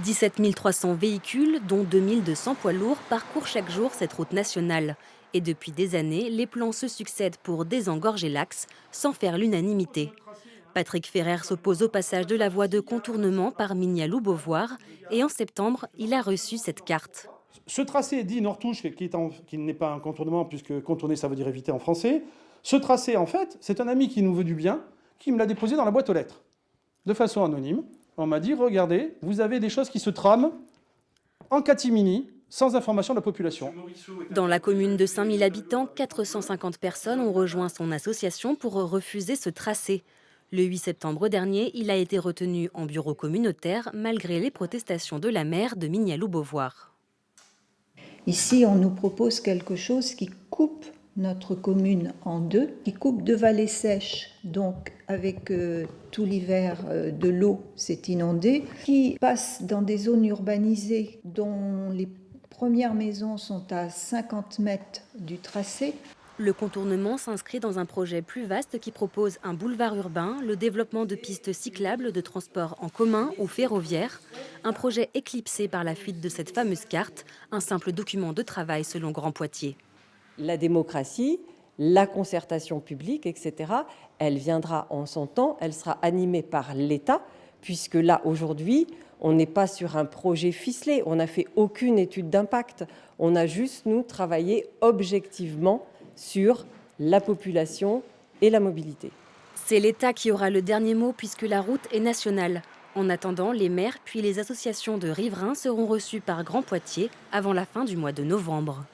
17 300 véhicules, dont 2 200 poids lourds, parcourent chaque jour cette route nationale. Et depuis des années, les plans se succèdent pour désengorger l'axe, sans faire l'unanimité. Patrick Ferrer s'oppose au passage de la voie de contournement par Mignaloux-Beauvoir et en septembre, il a reçu cette carte. Ce tracé dit Nord-Touche, qui n'est pas un contournement, puisque contourner, ça veut dire éviter en français. Ce tracé, en fait, c'est un ami qui nous veut du bien, qui me l'a déposé dans la boîte aux lettres, de façon anonyme. On m'a dit, regardez, vous avez des choses qui se trament en catimini, sans information de la population. Dans la commune de 5 000 habitants, 450 personnes ont rejoint son association pour refuser ce tracé. Le 8 septembre dernier, il a été retenu en bureau communautaire malgré les protestations de la maire de Mignaloux-Beauvoir. Ici, on nous propose quelque chose qui coupe notre commune en deux, qui coupe deux vallées sèches, donc avec tout l'hiver de l'eau s'est inondée, qui passe dans des zones urbanisées dont les premières maisons sont à 50 mètres du tracé. Le contournement s'inscrit dans un projet plus vaste qui propose un boulevard urbain, le développement de pistes cyclables de transport en commun ou ferroviaire. Un projet éclipsé par la fuite de cette fameuse carte, un simple document de travail selon Grand Poitiers. La démocratie, la concertation publique, etc., elle viendra en son temps, elle sera animée par l'État, puisque là, aujourd'hui, on n'est pas sur un projet ficelé, on n'a fait aucune étude d'impact, on a juste, nous, travaillé objectivement sur la population et la mobilité. C'est l'État qui aura le dernier mot puisque la route est nationale. En attendant, les maires puis les associations de riverains seront reçus par Grand Poitiers avant la fin du mois de novembre.